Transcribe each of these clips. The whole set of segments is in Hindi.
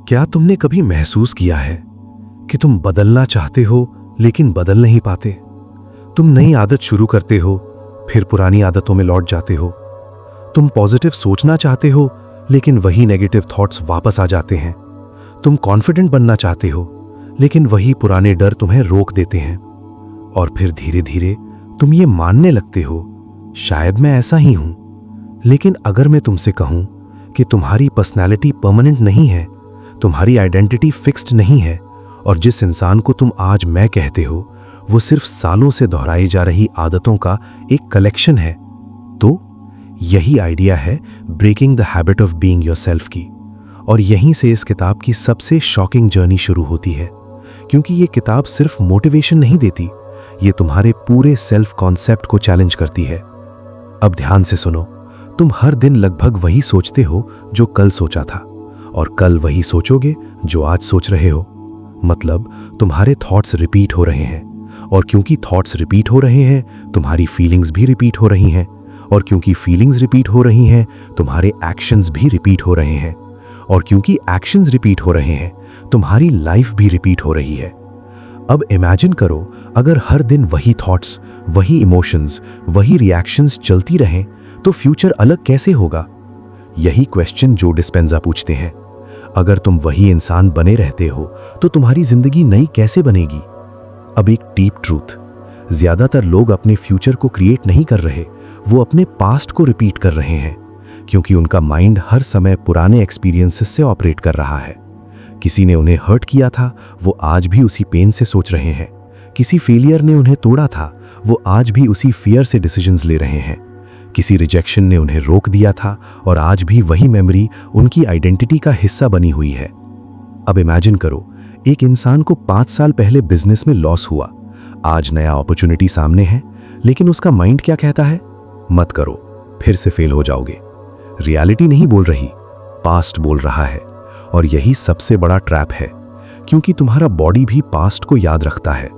क्या तुमने कभी महसूस किया है कि तुम बदलना चाहते हो लेकिन बदल नहीं पाते? तुम नई आदत शुरू करते हो, फिर पुरानी आदतों में लौट जाते हो। तुम पॉजिटिव सोचना चाहते हो लेकिन वही नेगेटिव थॉट्स वापस आ जाते हैं। तुम कॉन्फिडेंट बनना चाहते हो लेकिन वही पुराने डर तुम्हें रोक देते हैं। और फिर धीरे धीरे तुम ये मानने लगते हो, शायद मैं ऐसा ही हूं। लेकिन अगर मैं तुमसे कहूं कि तुम्हारी पर्सनैलिटी परमानेंट नहीं है, तुम्हारी आइडेंटिटी फिक्स्ड नहीं है, और जिस इंसान को तुम आज मैं कहते हो वो सिर्फ सालों से दोहराई जा रही आदतों का एक कलेक्शन है, तो यही आइडिया है breaking the habit of being yourself की। और यहीं से इस किताब की सबसे शॉकिंग जर्नी शुरू होती है, क्योंकि ये किताब सिर्फ मोटिवेशन नहीं देती, ये तुम्हारे पूरे सेल्फ कॉन्सेप्ट को चैलेंज करती है। अब ध्यान से सुनो, तुम हर दिन लगभग वही सोचते हो जो कल सोचा था, और कल वही सोचोगे जो आज सोच रहे हो। मतलब तुम्हारे थॉट्स रिपीट हो रहे हैं, और क्योंकि थॉट्स रिपीट हो रहे हैं तुम्हारी फीलिंग्स भी रिपीट हो रही हैं, और क्योंकि फीलिंग्स रिपीट हो रही हैं तुम्हारे एक्शंस भी रिपीट हो रहे हैं, और क्योंकि एक्शंस रिपीट हो रहे हैं तुम्हारी लाइफ भी रिपीट हो रही है। अब इमेजिन करो, अगर हर दिन वही थॉट्स, वही इमोशंस, वही रिएक्शंस चलती रहें तो फ्यूचर अलग कैसे होगा? यही क्वेश्चन जो डिस्पेंजा पूछते हैं। अगर तुम वही इंसान बने रहते हो तो तुम्हारी जिंदगी नई कैसे बनेगी? अब एक डीप ट्रूथ, ज्यादातर लोग अपने फ्यूचर को क्रिएट नहीं कर रहे, वो अपने पास्ट को रिपीट कर रहे हैं, क्योंकि उनका माइंड हर समय पुराने एक्सपीरियंसेस से ऑपरेट कर रहा है। किसी ने उन्हें हर्ट किया था, वो आज भी उसी पेन से सोच रहे हैं। किसी फेलियर ने उन्हें तोड़ा था, वो आज भी उसी फियर से डिसीजंस ले रहे हैं। किसी रिजेक्शन ने उन्हें रोक दिया था, और आज भी वही मेमोरी उनकी आइडेंटिटी का हिस्सा बनी हुई है। अब इमेजिन करो, एक इंसान को 5 साल पहले बिजनेस में लॉस हुआ, आज नया अपॉर्चुनिटी सामने है, लेकिन उसका माइंड क्या कहता है? मत करो, फिर से फेल हो जाओगे। रियलिटी नहीं बोल रही, पास्ट बोल रहा है। और यही सबसे बड़ा ट्रैप है, क्योंकि तुम्हारा बॉडी भी पास्ट को याद रखता है।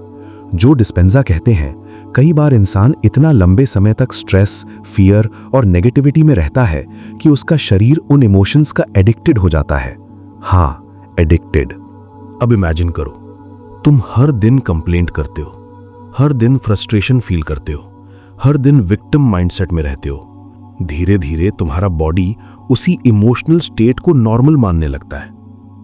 जो डिस्पेंजा कहते हैं, कई बार इंसान इतना लंबे समय तक स्ट्रेस, फियर और नेगेटिविटी में रहता है कि उसका शरीर उन इमोशंस का एडिक्टेड हो जाता है। हाँ, एडिक्टेड। अब इमेजिन करो, तुम हर दिन कंप्लेंट करते हो, हर दिन फ्रस्ट्रेशन फील करते हो, हर दिन विक्टिम माइंडसेट में रहते हो। धीरे धीरे तुम्हारा बॉडी उसी इमोशनल स्टेट को नॉर्मल मानने लगता है,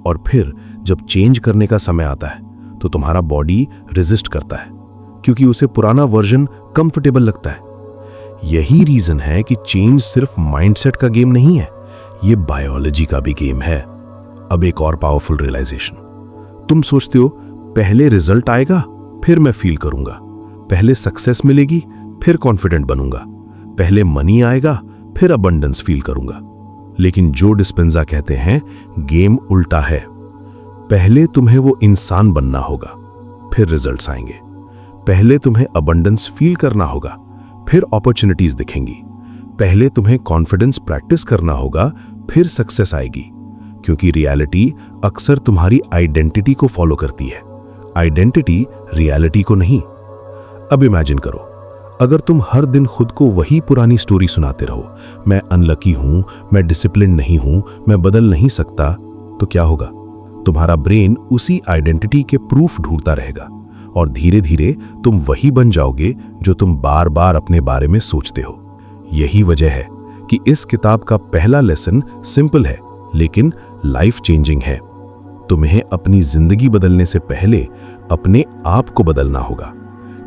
और फिर जब चेंज करने का समय आता है तो तुम्हारा बॉडी रेजिस्ट करता है, क्योंकि उसे पुराना वर्जन कंफर्टेबल लगता है। यही रीजन है कि चेंज सिर्फ माइंडसेट का गेम नहीं है, ये बायोलॉजी का भी गेम है। अब एक और पावरफुल रियलाइजेशन, तुम सोचते हो पहले रिजल्ट आएगा फिर मैं फील करूंगा, पहले सक्सेस मिलेगी फिर कॉन्फिडेंट बनूंगा, पहले मनी आएगा फिर अबंडेंस फील करूंगा। लेकिन जो डिस्पेंजा कहते हैं, गेम उल्टा है। पहले तुम्हें वो इंसान बनना होगा, फिर रिजल्ट्स आएंगे। पहले तुम्हें अबंडेंस फील करना होगा, फिर अपॉर्चुनिटीज दिखेंगी। पहले तुम्हें कॉन्फिडेंस प्रैक्टिस करना होगा, फिर सक्सेस आएगी। क्योंकि रियलिटी अक्सर तुम्हारी आइडेंटिटी को फॉलो करती है, आइडेंटिटी रियलिटी को नहीं। अब इमेजिन करो, अगर तुम हर दिन खुद को वही पुरानी स्टोरी सुनाते रहो, मैं अनलकी हूं, मैं डिसिप्लिन नहीं हूं, मैं बदल नहीं सकता, तो क्या होगा? तुम्हारा ब्रेन उसी आइडेंटिटी के प्रूफ ढूंढता रहेगा, और धीरे धीरे तुम वही बन जाओगे जो तुम बार बार अपने बारे में सोचते हो। यही वजह है कि इस किताब का पहला लेसन सिंपल है लेकिन लाइफ चेंजिंग है। तुम्हें अपनी जिंदगी बदलने से पहले अपने आप को बदलना होगा,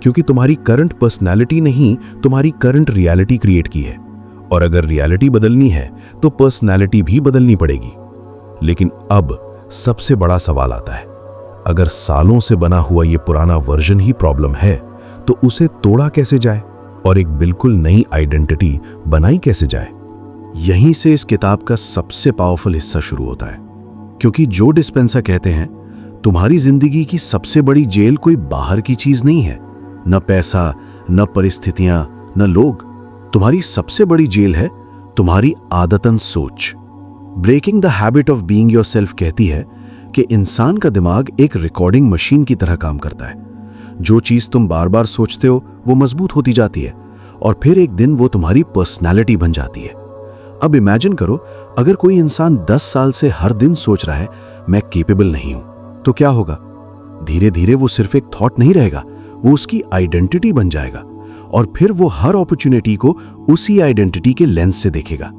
क्योंकि तुम्हारी करंट पर्सनैलिटी नहीं, तुम्हारी करंट रियलिटी क्रिएट की है। और अगर रियलिटी बदलनी है तो पर्सनैलिटी भी बदलनी पड़ेगी। लेकिन अब सबसे बड़ा सवाल आता है, अगर सालों से बना हुआ ये पुराना वर्जन ही प्रॉब्लम है तो उसे तोड़ा कैसे जाए और एक बिल्कुल नई आइडेंटिटी बनाई कैसे जाए? यहीं से इस किताब का सबसे पावरफुल हिस्सा शुरू होता है, क्योंकि जो डिस्पेंसा कहते हैं, तुम्हारी जिंदगी की सबसे बड़ी जेल कोई बाहर की चीज नहीं है, न पैसा, न परिस्थितियां, न लोग। तुम्हारी सबसे बड़ी जेल है तुम्हारी आदतन सोच। Breaking the habit of being yourself कहती है कि इंसान का दिमाग एक रिकॉर्डिंग मशीन की तरह काम करता है। जो चीज तुम बार बार सोचते हो वो मजबूत होती जाती है, और फिर एक दिन वो तुम्हारी पर्सनैलिटी बन जाती है। अब इमेजिन करो, अगर कोई इंसान 10 साल से हर दिन सोच रहा है मैं केपेबल नहीं हूं, तो क्या होगा? धीरे धीरे वो सिर्फ एक थॉट नहीं रहेगा, वो उसकी आइडेंटिटी बन जाएगा और फिर वो हर अपॉर्चुनिटी को उसी आइडेंटिटी के लेंस से देखेगा।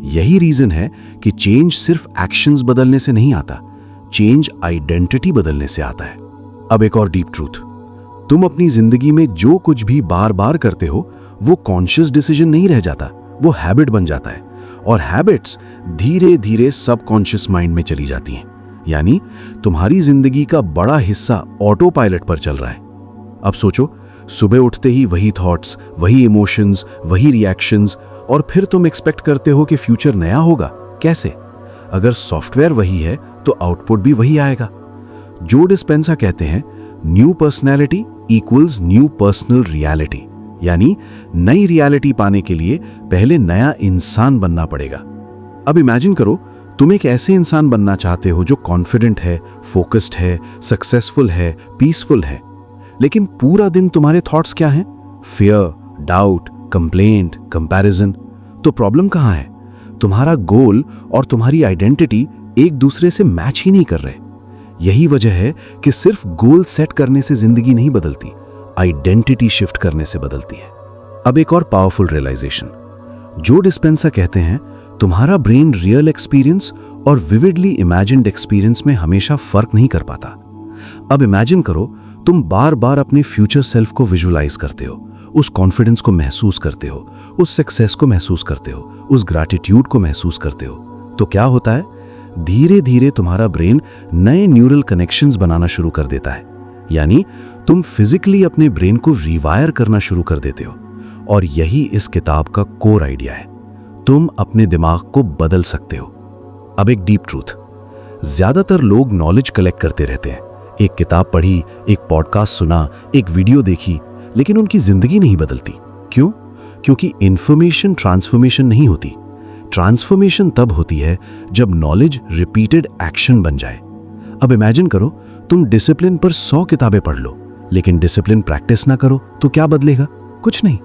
यही रीजन है कि चेंज सिर्फ एक्शंस बदलने से नहीं आता, चेंज आइडेंटिटी बदलने से आता है। अब एक और डीप ट्रूथ, तुम अपनी जिंदगी में जो कुछ भी बार बार करते हो वो कॉन्शियस डिसीजन नहीं रह जाता, वो हैबिट बन जाता है और हैबिट्स धीरे धीरे सबकॉन्शियस माइंड में चली जाती हैं। यानी तुम्हारी जिंदगी का बड़ा हिस्सा ऑटो पायलट पर चल रहा है। अब सोचो, सुबह उठते ही वही थॉट्स, वही इमोशंस, वही रिएक्शंस और फिर तुम एक्सपेक्ट करते हो कि फ्यूचर नया होगा। कैसे? अगर सॉफ्टवेयर वही है तो आउटपुट भी वही आएगा। जो डिस्पेंसा कहते हैं, new personality equals new personal reality, यानी नई रियलिटी पाने के लिए पहले नया इंसान बनना पड़ेगा। अब इमेजिन करो, तुम एक ऐसे इंसान बनना चाहते हो जो कॉन्फिडेंट है, फोकस्ड है, सक्सेसफुल है, पीसफुल है, लेकिन पूरा दिन तुम्हारे थॉट्स क्या हैं? Fear, doubt, complaint, comparison. तो प्रॉब्लम कहां है? तुम्हारा गोल और तुम्हारी आइडेंटिटी एक दूसरे से मैच ही नहीं कर रहे। यही वजह है कि सिर्फ गोल सेट करने से जिंदगी नहीं बदलती, आइडेंटिटी शिफ्ट करने से बदलती है। अब एक और पावरफुल रियलाइजेशन, जो डिस्पेंसा कहते हैं, तुम्हारा ब्रेन रियल एक्सपीरियंस और विविडली इमेजिन्ड एक्सपीरियंस में हमेशा फर्क नहीं कर पाता। अब इमेजिन करो, तुम बार बार अपने फ्यूचर सेल्फ को विजुअलाइज करते हो, उस कॉन्फिडेंस को महसूस करते हो, उस सक्सेस को महसूस करते हो, उस ग्रैटिट्यूड को महसूस करते हो। तो क्या होता है? धीरे धीरे तुम्हारा ब्रेन नए न्यूरल कनेक्शंस बनाना शुरू कर देता है। यानी तुम फिजिकली अपने ब्रेन को रिवायर करना शुरू कर देते हो। और यही इस किताब का कोर आइडिया है, तुम अपने दिमाग को बदल सकते हो। अब एक डीप ट्रूथ, ज्यादातर लोग नॉलेज कलेक्ट करते रहते हैं, एक किताब पढ़ी, एक पॉडकास्ट सुना, एक वीडियो देखी, लेकिन उनकी जिंदगी नहीं बदलती। क्यों? क्योंकि इंफॉर्मेशन ट्रांसफॉर्मेशन नहीं होती। ट्रांसफॉर्मेशन तब होती है जब नॉलेज रिपीटेड एक्शन बन जाए। अब इमेजिन करो, तुम डिसिप्लिन पर 100 किताबें पढ़ लो, लेकिन डिसिप्लिन प्रैक्टिस ना करो तो क्या बदलेगा? कुछ नहीं।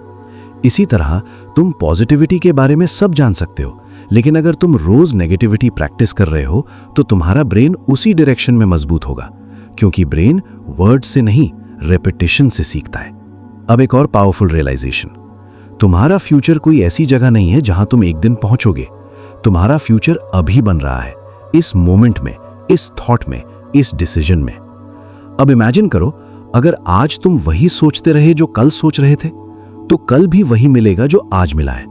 इसी तरह तुम पॉजिटिविटी के बारे में सब जान सकते हो, लेकिन अगर तुम रोज नेगेटिविटी प्रैक्टिस कर रहे हो तो तुम्हारा ब्रेन उसी डायरेक्शन में मजबूत होगा, क्योंकि ब्रेन वर्ड से नहीं, रेपिटेशन से सीखता है। अब एक और पावरफुल रियलाइजेशन, तुम्हारा फ्यूचर कोई ऐसी जगह नहीं है जहां तुम एक दिन पहुंचोगे। तुम्हारा फ्यूचर अभी बन रहा है, इस मोमेंट में, इस थॉट में, इस डिसीजन में। अब इमेजिन करो, अगर आज तुम वही सोचते रहे जो कल सोच रहे थे, तो कल भी वही मिलेगा जो आज मिला है।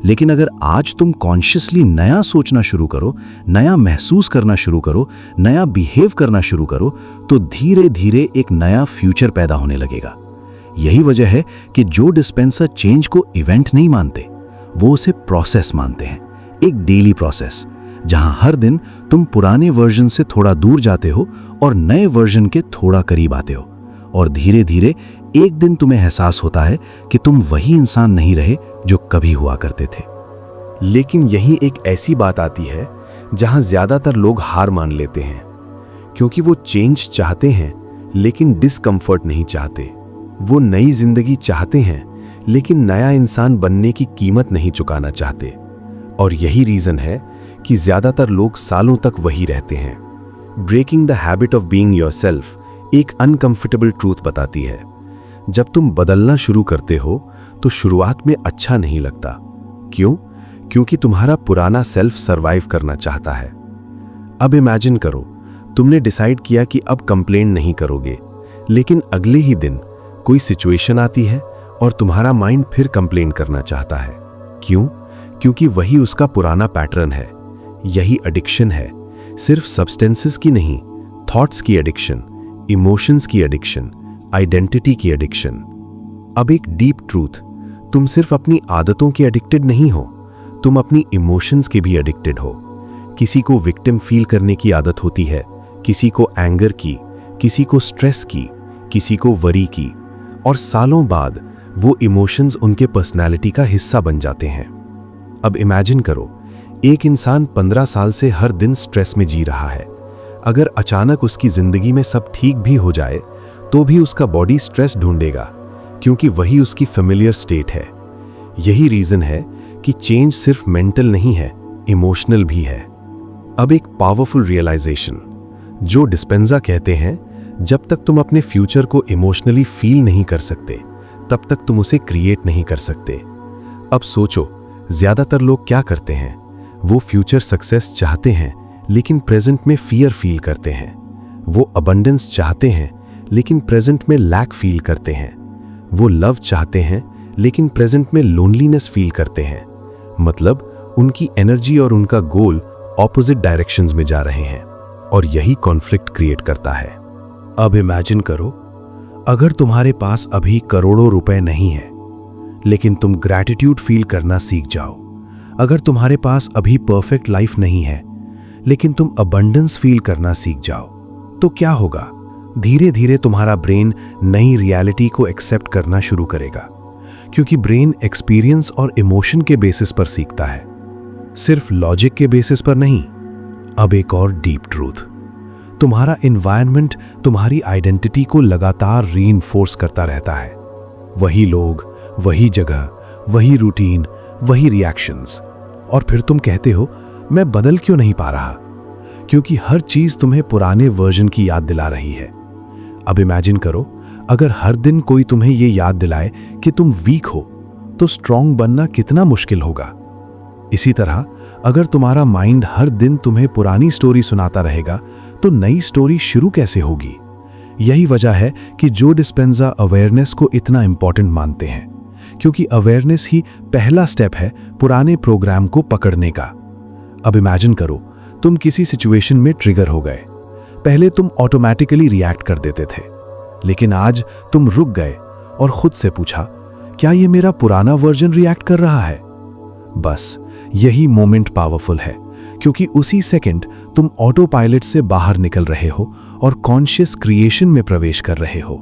लेकिन अगर आज तुम कॉन्शियसली नया सोचना शुरू करो, नया महसूस करना शुरू करो, नया बिहेव करना शुरू करो, तो धीरे धीरे एक नया फ्यूचर पैदा होने लगेगा। यही वजह है कि जो डिस्पेंसर चेंज को इवेंट नहीं मानते, वो उसे प्रोसेस मानते हैं, एक डेली प्रोसेस, जहां हर दिन तुम पुराने वर्जन से थोड़ा दूर जाते हो और नए वर्जन के थोड़ा करीब आते हो, और धीरे धीरे एक दिन तुम्हें एहसास होता है कि तुम वही इंसान नहीं रहे जो कभी हुआ करते थे। लेकिन यही एक ऐसी बात आती है जहां ज्यादातर लोग हार मान लेते हैं, क्योंकि वो चेंज चाहते हैं लेकिन डिस्कंफर्ट नहीं चाहते। वो नई जिंदगी चाहते हैं लेकिन नया इंसान बनने की कीमत नहीं चुकाना चाहते। और यही रीजन है कि ज्यादातर लोग सालों तक वही रहते हैं। Breaking the habit of being yourself एक अनकंफर्टेबल ट्रूथ बताती है। जब तुम बदलना शुरू करते हो तो शुरुआत में अच्छा नहीं लगता। क्यों? क्योंकि तुम्हारा पुराना सेल्फ सरवाइव करना चाहता है। अब इमेजिन करो, तुमने डिसाइड किया कि अब कंप्लेंट नहीं करोगे, लेकिन अगले ही दिन कोई सिचुएशन आती है और तुम्हारा माइंड फिर कंप्लेंट करना चाहता है। क्यों? क्योंकि वही उसका पुराना पैटर्न है। यही एडिक्शन है, सिर्फ सब्सटेंसेस की नहीं, थॉट्स की एडिक्शन, इमोशंस की एडिक्शन, आइडेंटिटी की एडिक्शन। अब एक डीप ट्रूथ, तुम सिर्फ अपनी आदतों के एडिक्टेड नहीं हो, तुम अपनी इमोशंस के भी एडिक्टेड हो। किसी को विक्टिम फील करने की आदत होती है, किसी को एंगर की, किसी को स्ट्रेस की, किसी को वरी की, और सालों बाद वो इमोशंस उनके पर्सनालिटी का हिस्सा बन जाते हैं। अब इमेजिन करो, एक इंसान 15 साल से हर दिन स्ट्रेस में जी रहा है। अगर अचानक उसकी जिंदगी में सब ठीक भी हो जाए तो भी उसका बॉडी स्ट्रेस ढूंढेगा, क्योंकि वही उसकी फेमिलियर स्टेट है। यही रीजन है कि चेंज सिर्फ मेंटल नहीं है, इमोशनल भी है। अब एक पावरफुल रियलाइजेशन, जो डिस्पेंजा कहते हैं, जब तक तुम अपने फ्यूचर को इमोशनली फील नहीं कर सकते तब तक तुम उसे क्रिएट नहीं कर सकते। अब सोचो, ज्यादातर लोग क्या करते हैं? वो फ्यूचर सक्सेस चाहते हैं लेकिन प्रेजेंट में फियर फील करते हैं। वो अबंडेंस चाहते हैं लेकिन प्रेजेंट में लैक फील करते हैं। वो लव चाहते हैं लेकिन प्रेजेंट में लोनलीनेस फील करते हैं। मतलब उनकी एनर्जी और उनका गोल ऑपोजिट डायरेक्शंस में जा रहे हैं और यही कॉन्फ्लिक्ट क्रिएट करता है। अब इमेजिन करो, अगर तुम्हारे पास अभी करोड़ों रुपए नहीं है लेकिन तुम ग्रैटिट्यूड फील करना सीख जाओ। अगर तुम्हारे पास अभी परफेक्ट लाइफ नहीं है लेकिन तुम अबंडेंस फील करना सीख जाओ, तो क्या होगा? धीरे धीरे तुम्हारा ब्रेन नई रियलिटी को एक्सेप्ट करना शुरू करेगा, क्योंकि ब्रेन एक्सपीरियंस और इमोशन के बेसिस पर सीखता है, सिर्फ लॉजिक के बेसिस पर नहीं। अब एक और डीप ट्रूथ, तुम्हारा एनवायरनमेंट तुम्हारी आइडेंटिटी को लगातार रीइंफोर्स करता रहता है। वही लोग, वही जगह, वही रूटीन, वही रिएक्शंस। और फिर तुम कहते हो, मैं बदल क्यों नहीं पा रहा? क्योंकि हर चीज तुम्हें पुराने वर्जन की याद दिला रही है। अब इमेजिन करो, अगर हर दिन कोई तुम्हें ये याद दिलाए कि तुम वीक हो, तो स्ट्रांग बनना कितना मुश्किल होगा। इसी तरह अगर तुम्हारा माइंड हर दिन तुम्हें पुरानी स्टोरी सुनाता रहेगा, तो नई स्टोरी शुरू कैसे होगी? यही वजह है कि जो डिस्पेंजा अवेयरनेस को इतना इंपॉर्टेंट मानते हैं, क्योंकि अवेयरनेस ही पहला स्टेप है पुराने प्रोग्राम को पकड़ने का। अब इमेजिन करो, तुम किसी सिचुएशन में ट्रिगर हो गए। पहले तुम ऑटोमेटिकली रिएक्ट कर देते थे, लेकिन आज तुम रुक गए और खुद से पूछा, क्या ये मेरा पुराना वर्जन रिएक्ट कर रहा है? बस यही मोमेंट पावरफुल है, क्योंकि उसी सेकंड तुम ऑटो पायलट से बाहर निकल रहे हो और कॉन्शियस क्रिएशन में प्रवेश कर रहे हो।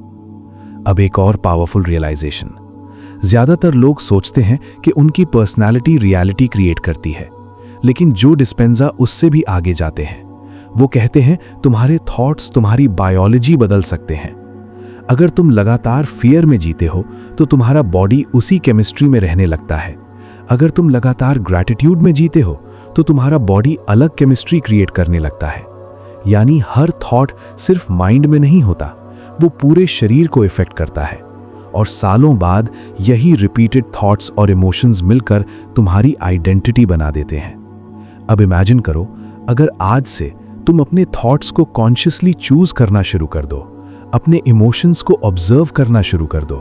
अब एक और पावरफुल रियलाइजेशन, ज्यादातर लोग सोचते हैं कि उनकी पर्सनालिटी रियलिटी क्रिएट करती है, लेकिन जो डिस्पेंजा उससे भी आगे जाते हैं। वो कहते हैं, तुम्हारे थॉट्स तुम्हारी बायोलॉजी बदल सकते हैं। अगर तुम लगातार फियर में जीते हो तो तुम्हारा बॉडी उसी केमिस्ट्री में रहने लगता है। अगर तुम लगातार ग्रैटिट्यूड में जीते हो तो तुम्हारा बॉडी अलग केमिस्ट्री क्रिएट करने लगता है। यानी हर थॉट सिर्फ माइंड में नहीं होता, वो पूरे शरीर को इफेक्ट करता है, और सालों बाद यही रिपीटेड थॉट्स और इमोशंस मिलकर तुम्हारी आइडेंटिटी बना देते हैं। अब इमेजिन करो, अगर आज से तुम अपने थॉट्स को कॉन्शियसली चूज करना शुरू कर दो, अपने इमोशंस को ऑब्जर्व करना शुरू कर दो,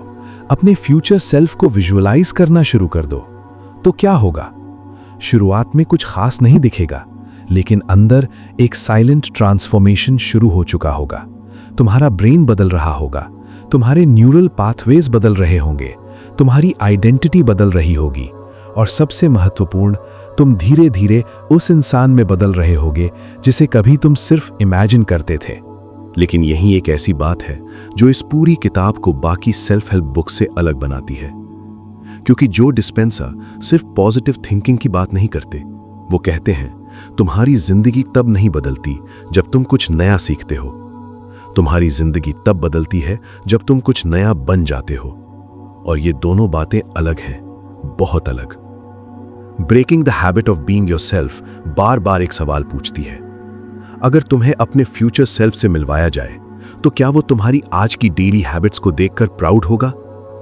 अपने फ्यूचर सेल्फ को विजुअलाइज करना शुरू कर दो, तो क्या होगा? शुरुआत में कुछ खास नहीं दिखेगा, लेकिन अंदर एक साइलेंट ट्रांसफॉर्मेशन शुरू हो चुका होगा। तुम्हारा ब्रेन बदल रहा होगा, तुम्हारे न्यूरल पाथवेज बदल रहे होंगे, तुम्हारी आइडेंटिटी बदल रही होगी, और सबसे महत्वपूर्ण, तुम धीरे धीरे उस इंसान में बदल रहे होगे जिसे कभी तुम सिर्फ इमेजिन करते थे। लेकिन यही एक ऐसी बात है जो इस पूरी किताब को बाकी सेल्फ हेल्प बुक से अलग बनाती है, क्योंकि जो डिस्पेंसा सिर्फ पॉजिटिव थिंकिंग की बात नहीं करते। वो कहते हैं, तुम्हारी जिंदगी तब नहीं बदलती जब तुम कुछ नया सीखते हो, तुम्हारी जिंदगी तब बदलती है जब तुम कुछ नया बन जाते हो। और ये दोनों बातें अलग हैं, बहुत अलग। Breaking the habit of being yourself बार बार एक सवाल पूछती है, अगर तुम्हें अपने फ्यूचर सेल्फ से मिलवाया जाए तो क्या वो तुम्हारी आज की डेली हैबिट्स को देखकर प्राउड होगा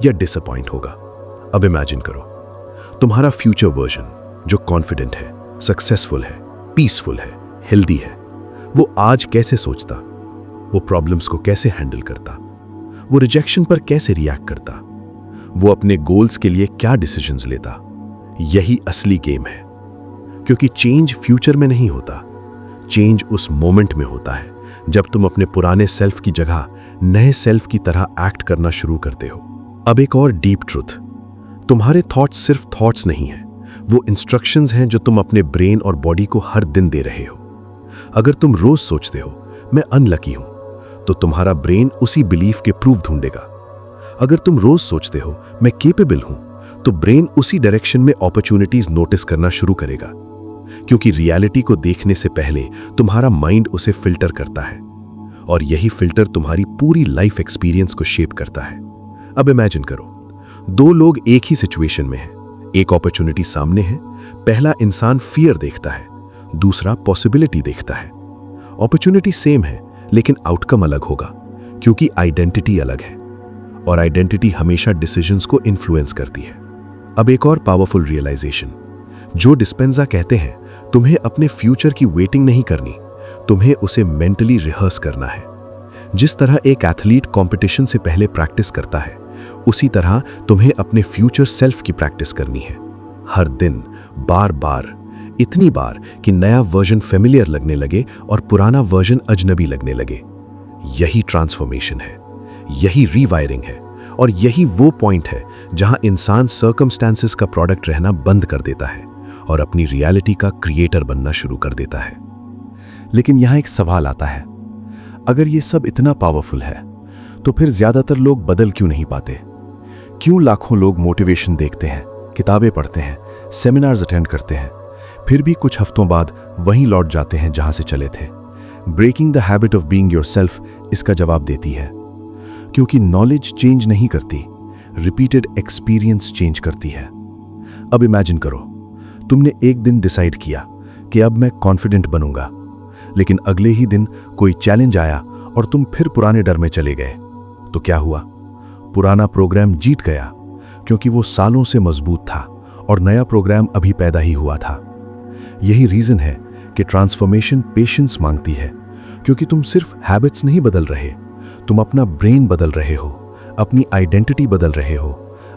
या डिसअपॉइंट होगा? अब इमेजिन करो, तुम्हारा फ्यूचर वर्जन जो कॉन्फिडेंट है, सक्सेसफुल है, पीसफुल है, हेल्दी है, वो आज कैसे सोचता, वो प्रॉब्लम्स को कैसे हैंडल करता, वो रिजेक्शन पर कैसे रिएक्ट करता, वो अपने गोल्स के लिए क्या डिसीजंस लेता? यही असली गेम है, क्योंकि चेंज फ्यूचर में नहीं होता, चेंज उस मोमेंट में होता है जब तुम अपने पुराने सेल्फ की जगह नए सेल्फ की तरह एक्ट करना शुरू करते हो। अब एक और डीप ट्रुथ, तुम्हारे थॉट्स सिर्फ थॉट्स नहीं हैं, वो इंस्ट्रक्शंस हैं जो तुम अपने ब्रेन और बॉडी को हर दिन दे रहे हो। अगर तुम रोज सोचते हो मैं अनलकी हूं, तो तुम्हारा ब्रेन उसी बिलीफ के प्रूफ ढूंढेगा। अगर तुम रोज सोचते हो मैं केपेबल हूं, तो ब्रेन उसी डायरेक्शन में अपॉर्चुनिटीज नोटिस करना शुरू करेगा, क्योंकि रियलिटी को देखने से पहले तुम्हारा माइंड उसे फिल्टर करता है, और यही फिल्टर तुम्हारी पूरी लाइफ एक्सपीरियंस को शेप करता है। अब इमेजिन करो, दो लोग एक ही सिचुएशन में हैं, एक अपॉर्चुनिटी सामने है, पहला इंसान फियर देखता है, दूसरा पॉसिबिलिटी देखता है। अपॉर्चुनिटी सेम है, लेकिन आउटकम अलग होगा, क्योंकि आइडेंटिटी अलग है और आइडेंटिटी हमेशा डिसीजंस को इन्फ्लुएंस करती है। अब एक और पावरफुल रियलाइजेशन, जो डिस्पेंजा कहते हैं तुम्हें अपने फ्यूचर की वेटिंग नहीं करनी, तुम्हें उसे मेंटली रिहर्स करना है। जिस तरह एक एथलीट कंपटीशन से पहले प्रैक्टिस करता है, उसी तरह तुम्हें अपने फ्यूचर सेल्फ की प्रैक्टिस करनी है, हर दिन, बार बार, इतनी बार कि नया वर्जन फेमिलियर लगने लगे और पुराना वर्जन अजनबी लगने लगे। यही ट्रांसफॉर्मेशन है, यही रीवायरिंग है, और यही वो पॉइंट है जहां इंसान सर्कमस्टेंसेस का प्रोडक्ट रहना बंद कर देता है और अपनी रियलिटी का क्रिएटर बनना शुरू कर देता है। लेकिन यहां एक सवाल आता है, अगर ये सब इतना पावरफुल है तो फिर ज्यादातर लोग बदल क्यों नहीं पाते? क्यों लाखों लोग मोटिवेशन देखते हैं, किताबें पढ़ते हैं, सेमिनार्स अटेंड करते हैं, फिर भी कुछ हफ्तों बाद वहीं लौट जाते हैं जहां से चले थे? Breaking the habit of being yourself इसका जवाब देती है, क्योंकि नॉलेज चेंज नहीं करती, रिपीटेड एक्सपीरियंस चेंज करती है। अब इमेजिन करो, तुमने एक दिन डिसाइड किया कि अब मैं कॉन्फिडेंट बनूंगा, लेकिन अगले ही दिन कोई चैलेंज आया और तुम फिर पुराने डर में चले गए। तो क्या हुआ? पुराना प्रोग्राम जीत गया, क्योंकि वो सालों से मजबूत था और नया प्रोग्राम अभी पैदा ही हुआ था। यही रीजन है कि ट्रांसफॉर्मेशन पेशेंस मांगती है, क्योंकि तुम सिर्फ हैबिट्स नहीं बदल रहे, तुम अपना ब्रेन बदल रहे हो, अपनी आइडेंटिटी बदल रहे हो,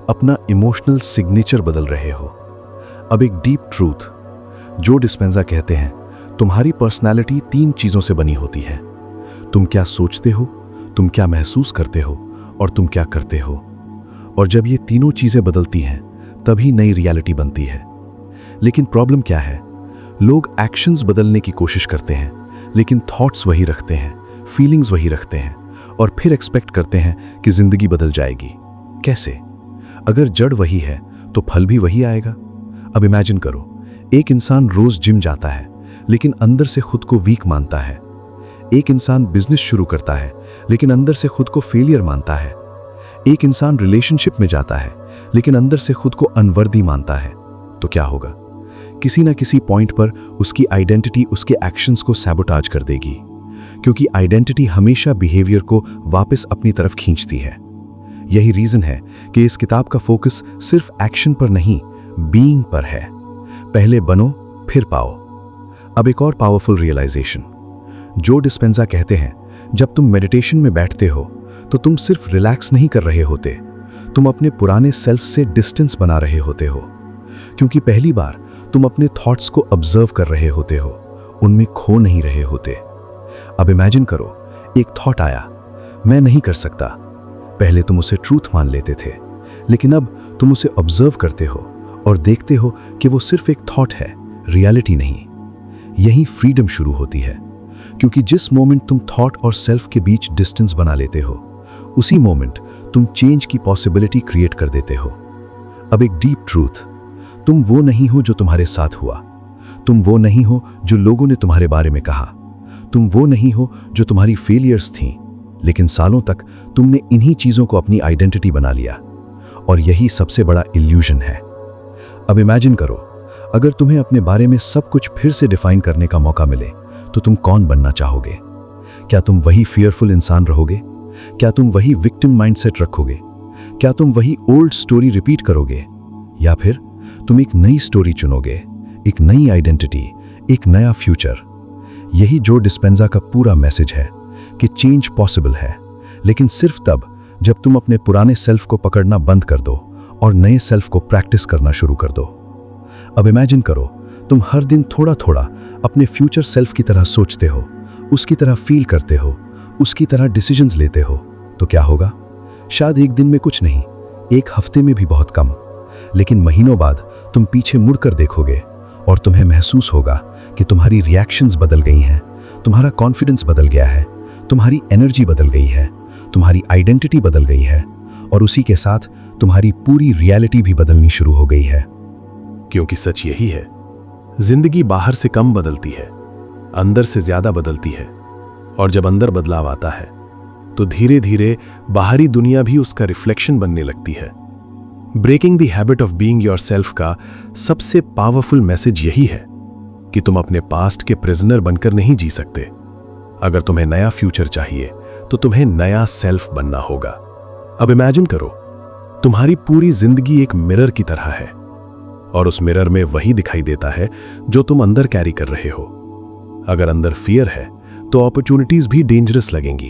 अपना इमोशनल सिग्नेचर बदल रहे हो। अब एक डीप ट्रूथ, जो डिस्पेंजा कहते हैं तुम्हारी पर्सनालिटी 3 चीजों से बनी होती है। तुम क्या सोचते हो, तुम क्या महसूस करते हो और तुम क्या करते हो। और जब ये तीनों चीजें बदलती हैं तभी नई रियलिटी बनती है। लेकिन प्रॉब्लम क्या है? लोग एक्शंस बदलने की कोशिश करते हैं, लेकिन थॉट्स वही रखते हैं, फीलिंग्स वही रखते हैं और फिर एक्सपेक्ट करते हैं कि जिंदगी बदल जाएगी। कैसे? अगर जड़ वही है तो फल भी वही आएगा। अब इमेजिन करो, एक इंसान रोज जिम जाता है लेकिन अंदर से खुद को वीक मानता है। एक इंसान बिजनेस शुरू करता है लेकिन अंदर से खुद को फेलियर मानता है। एक इंसान रिलेशनशिप में जाता है लेकिन अंदर से खुद को अनवर्दी मानता है। तो क्या होगा? किसी न किसी पॉइंट पर उसकी आइडेंटिटी उसके एक्शंस को सैबोटाज कर देगी, क्योंकि आइडेंटिटी हमेशा बिहेवियर को वापस अपनी तरफ खींचती है। यही रीजन है कि इस किताब का फोकस सिर्फ एक्शन पर नहीं, बीइंग पर है। पहले बनो फिर पाओ। अब एक और पावरफुल रियलाइजेशन, जो डिस्पेंजा कहते हैं जब तुम मेडिटेशन में बैठते हो तो तुम सिर्फ रिलैक्स नहीं कर रहे होते, तुम अपने पुराने सेल्फ से डिस्टेंस बना रहे होते हो, क्योंकि पहली बार तुम अपने थॉट्स को ऑब्जर्व कर रहे होते हो, उनमें खो नहीं रहे होते। अब इमेजिन करो, एक थॉट आया, मैं नहीं कर सकता। पहले तुम उसे ट्रूथ मान लेते थे, लेकिन अब तुम उसे ऑब्जर्व करते हो और देखते हो कि वो सिर्फ एक थॉट है, रियलिटी नहीं। यही फ्रीडम शुरू होती है, क्योंकि जिस मोमेंट तुम थॉट और सेल्फ के बीच डिस्टेंस बना लेते हो, उसी मोमेंट तुम चेंज की पॉसिबिलिटी क्रिएट कर देते हो। अब एक डीप ट्रूथ, तुम वो नहीं हो जो तुम्हारे साथ हुआ, तुम वो नहीं हो जो लोगों ने तुम्हारे बारे में कहा, तुम वो नहीं हो जो तुम्हारी फेलियर्स थीं, लेकिन सालों तक तुमने इन्हीं चीजों को अपनी आइडेंटिटी बना लिया। और यही सबसे बड़ा इल्यूजन है। अब इमेजिन करो, अगर तुम्हें अपने बारे में सब कुछ फिर से डिफाइन करने का मौका मिले तो तुम कौन बनना चाहोगे? क्या तुम वही फियरफुल इंसान रहोगे? क्या तुम वही विक्टिम माइंडसेट रखोगे? क्या तुम वही ओल्ड स्टोरी रिपीट करोगे? या फिर तुम एक नई स्टोरी चुनोगे, एक नई आइडेंटिटी, एक नया फ्यूचर? यही जो डिस्पेंजा का पूरा मैसेज है कि चेंज पॉसिबल है, लेकिन सिर्फ तब जब तुम अपने पुराने सेल्फ को पकड़ना बंद कर दो और नए सेल्फ को प्रैक्टिस करना शुरू कर दो। अब इमेजिन करो, तुम हर दिन थोड़ा थोड़ा अपने फ्यूचर सेल्फ की तरह सोचते हो, उसकी तरह फील करते हो, उसकी तरह डिसीजंस लेते हो। तो क्या होगा? शायद एक दिन में कुछ नहीं, एक हफ्ते में भी बहुत कम, लेकिन महीनों बाद तुम पीछे मुड़कर देखोगे और तुम्हें महसूस होगा कि तुम्हारी रिएक्शंस बदल गई हैं, तुम्हारा कॉन्फिडेंस बदल गया है, तुम्हारी एनर्जी बदल गई है, तुम्हारी आइडेंटिटी बदल गई है और उसी के साथ तुम्हारी पूरी रियलिटी भी बदलनी शुरू हो गई है। क्योंकि सच यही है, जिंदगी बाहर से कम बदलती है, अंदर से ज्यादा बदलती है। और जब अंदर बदलाव आता है तो धीरे धीरे बाहरी दुनिया भी उसका रिफ्लेक्शन बनने लगती है। Breaking the habit of being yourself का सबसे पावरफुल मैसेज यही है कि तुम अपने पास्ट के प्रिजनर बनकर नहीं जी सकते। अगर तुम्हें नया फ्यूचर चाहिए तो तुम्हें नया सेल्फ बनना होगा। अब इमेजिन करो, तुम्हारी पूरी जिंदगी एक मिरर की तरह है और उस मिरर में वही दिखाई देता है जो तुम अंदर कैरी कर रहे हो। अगर अंदर फियर है तो अपॉर्चुनिटीज भी डेंजरस लगेंगी।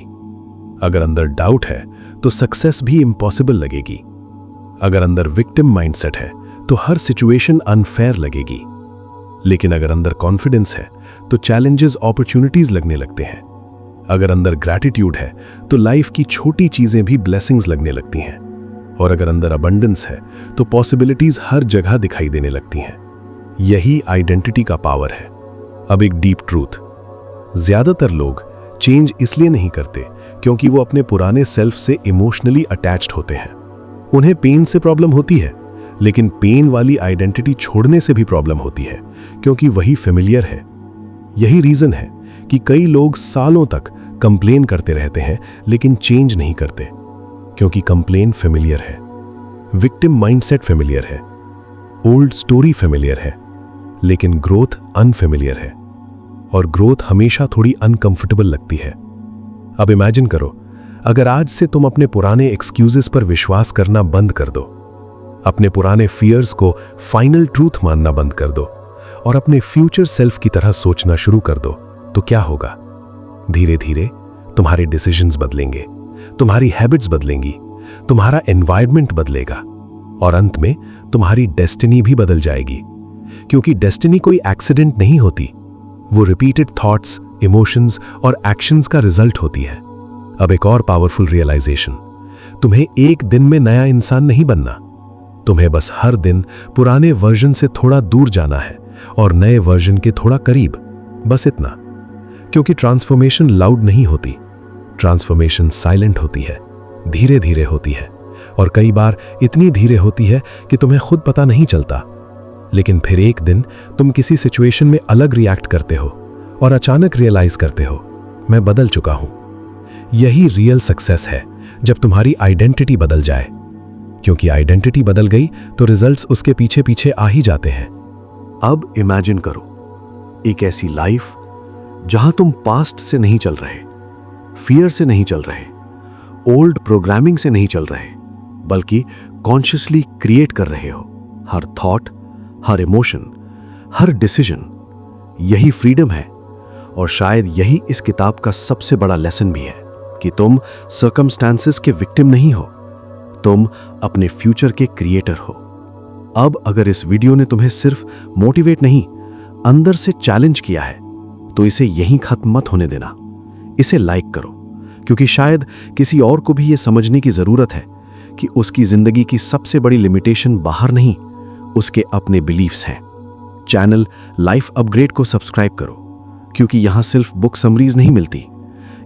अगर अंदर डाउट है तो सक्सेस भी इम्पॉसिबल लगेगी। अगर अंदर विक्टिम माइंडसेट है तो हर सिचुएशन अनफेयर लगेगी। लेकिन अगर अंदर कॉन्फिडेंस है तो चैलेंजेस अपॉर्चुनिटीज लगने लगते हैं। अगर अंदर ग्रैटिट्यूड है तो लाइफ की छोटी चीजें भी ब्लेसिंग्स लगने लगती हैं। और अगर अंदर अबंडेंस है तो पॉसिबिलिटीज हर जगह दिखाई देने लगती हैं। यही आइडेंटिटी का पावर है। अब एक डीप ट्रूथ, ज्यादातर लोग चेंज इसलिए नहीं करते क्योंकि वो अपने पुराने सेल्फ से इमोशनली अटैच्ड होते हैं। उन्हें पेन से प्रॉब्लम होती है, लेकिन पेन वाली आइडेंटिटी छोड़ने से भी प्रॉब्लम होती है क्योंकि वही फेमिलियर है। यही रीजन है कि कई लोग सालों तक कंप्लेन करते रहते हैं लेकिन चेंज नहीं करते, क्योंकि कंप्लेन फेमिलियर है, विक्टिम माइंडसेट फेमिलियर है, ओल्ड स्टोरी फेमिलियर है, लेकिन ग्रोथ अनफेमिलियर है। और ग्रोथ हमेशा थोड़ी अनकंफर्टेबल लगती है। अब इमेजिन करो, अगर आज से तुम अपने पुराने एक्सक्यूजेस पर विश्वास करना बंद कर दो, अपने पुराने फियर्स को फाइनल ट्रूथ मानना बंद कर दो और अपने फ्यूचर सेल्फ की तरह सोचना शुरू कर दो, तो क्या होगा? धीरे धीरे तुम्हारे डिसीजंस बदलेंगे, तुम्हारी हैबिट्स बदलेंगी, तुम्हारा एनवायरनमेंट बदलेगा और अंत में तुम्हारी डेस्टिनी भी बदल जाएगी। क्योंकि डेस्टिनी कोई एक्सीडेंट नहीं होती, वो रिपीटेड थॉट्स, इमोशंस और एक्शंस का रिजल्ट होती है। अब एक और पावरफुल रियलाइजेशन, तुम्हें एक दिन में नया इंसान नहीं बनना, तुम्हें बस हर दिन पुराने वर्जन से थोड़ा दूर जाना है और नए वर्जन के थोड़ा करीब, बस इतना। क्योंकि ट्रांसफॉर्मेशन लाउड नहीं होती, ट्रांसफॉर्मेशन साइलेंट होती है, धीरे धीरे होती है और कई बार इतनी धीरे होती है कि तुम्हें खुद पता नहीं चलता। लेकिन फिर एक दिन तुम किसी सिचुएशन में अलग रिएक्ट करते हो और अचानक रियलाइज करते हो, मैं बदल चुका हूं। यही रियल सक्सेस है, जब तुम्हारी आइडेंटिटी बदल जाए। क्योंकि आइडेंटिटी बदल गई तो रिजल्ट्स उसके पीछे पीछे आ ही जाते हैं। अब इमेजिन करो एक ऐसी लाइफ जहां तुम पास्ट से नहीं चल रहे, फियर से नहीं चल रहे, ओल्ड प्रोग्रामिंग से नहीं चल रहे, बल्कि कॉन्शियसली क्रिएट कर रहे हो। हर थॉट, हर इमोशन, हर डिसीजन, यही फ्रीडम है। और शायद यही इस किताब का सबसे बड़ा लेसन भी है कि तुम सर्कमस्टांसेस के विक्टिम नहीं हो, तुम अपने फ्यूचर के क्रिएटर हो। अब अगर इस वीडियो ने तुम्हें सिर्फ मोटिवेट नहीं, अंदर से चैलेंज किया है, तो इसे यहीं खत्म मत होने देना। इसे लाइक करो, क्योंकि शायद किसी और को भी यह समझने की जरूरत है कि उसकी जिंदगी की सबसे बड़ी लिमिटेशन बाहर नहीं, उसके अपने बिलीफ्स हैं। चैनल लाइफ अपग्रेड को सब्सक्राइब करो, क्योंकि यहां सिर्फ बुक समरीज नहीं मिलती,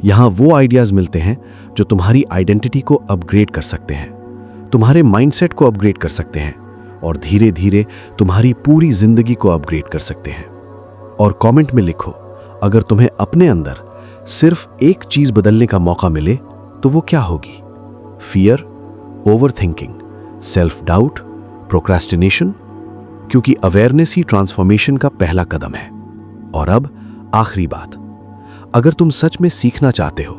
यहां वो आइडियाज मिलते हैं जो तुम्हारी आइडेंटिटी को अपग्रेड कर सकते हैं, तुम्हारे माइंडसेट को अपग्रेड कर सकते हैं और धीरे धीरे तुम्हारी पूरी जिंदगी को अपग्रेड कर सकते हैं। और कमेंट में लिखो, अगर तुम्हें अपने अंदर सिर्फ एक चीज बदलने का मौका मिले तो वो क्या होगी? Fear, overthinking, self doubt, procrastination? क्योंकि अवेयरनेस ही ट्रांसफॉर्मेशन का पहला कदम है। और अब आखिरी बात, अगर तुम सच में सीखना चाहते हो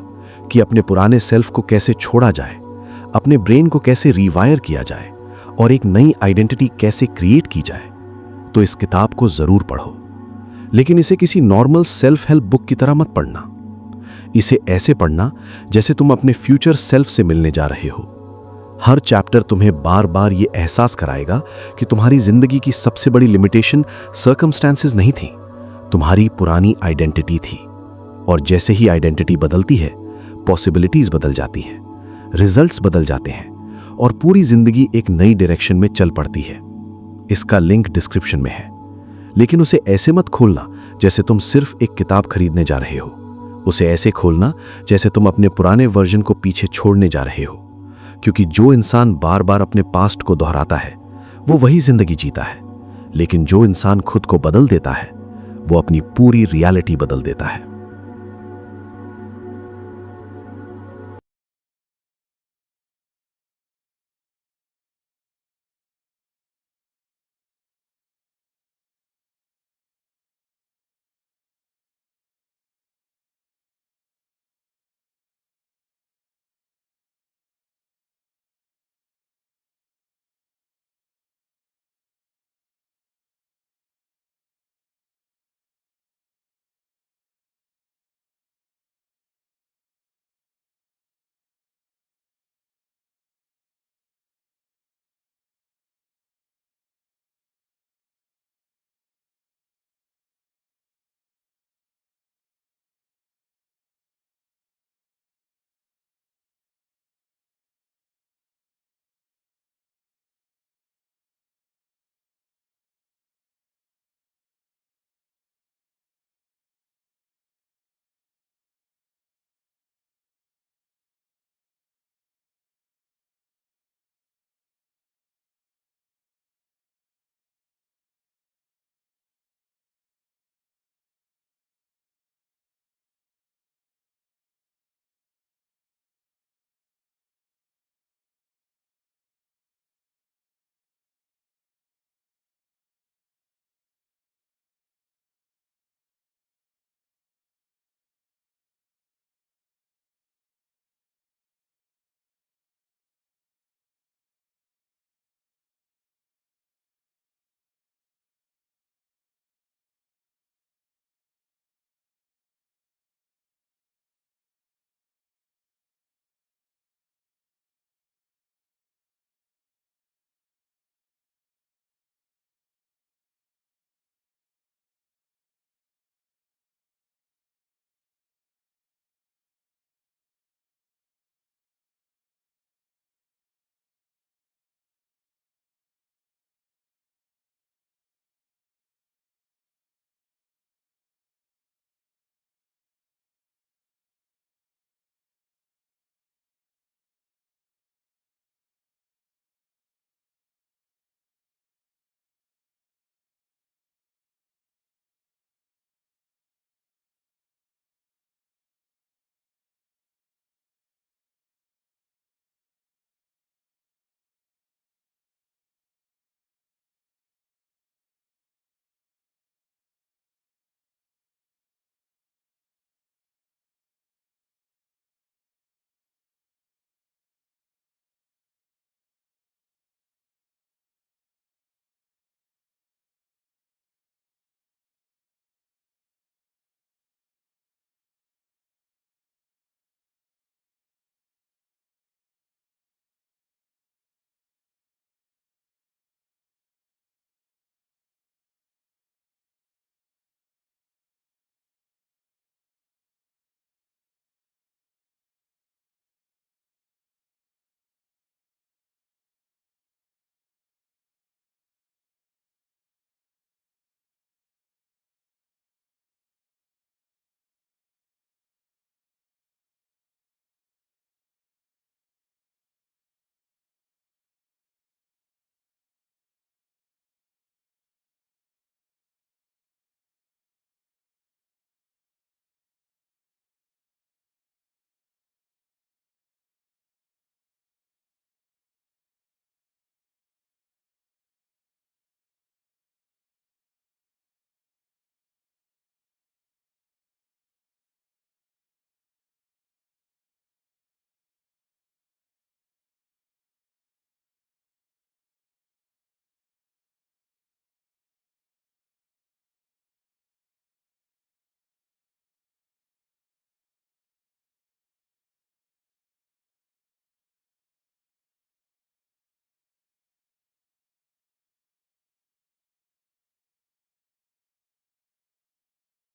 कि अपने पुराने सेल्फ को कैसे छोड़ा जाए, अपने ब्रेन को कैसे रीवायर किया जाए और एक नई आइडेंटिटी कैसे क्रिएट की जाए, तो इस किताब को जरूर पढ़ो। लेकिन इसे किसी नॉर्मल सेल्फ हेल्प बुक की तरह मत पढ़ना। इसे ऐसे पढ़ना जैसे तुम अपने फ्यूचर सेल्फ से मिलने जा रहे हो। हर चैप्टर तुम्हें बार बार ये एहसास कराएगा कि तुम्हारी जिंदगी की सबसे बड़ी लिमिटेशन सर्कमस्टेंसेस नहीं थी, तुम्हारी पुरानी आइडेंटिटी थी। और जैसे ही आइडेंटिटी बदलती है, पॉसिबिलिटीज बदल जाती हैं, रिजल्ट्स बदल जाते हैं और पूरी जिंदगी एक नई डायरेक्शन में चल पड़ती है। इसका लिंक डिस्क्रिप्शन में है, लेकिन उसे ऐसे मत खोलना जैसे तुम सिर्फ एक किताब खरीदने जा रहे हो। उसे ऐसे खोलना जैसे तुम अपने पुराने वर्जन को पीछे छोड़ने जा रहे हो। क्योंकि जो इंसान बार बार अपने पास्ट को दोहराता है, वो वही जिंदगी जीता है। लेकिन जो इंसान खुद को बदल देता है, वो अपनी पूरी रियलिटी बदल देता है।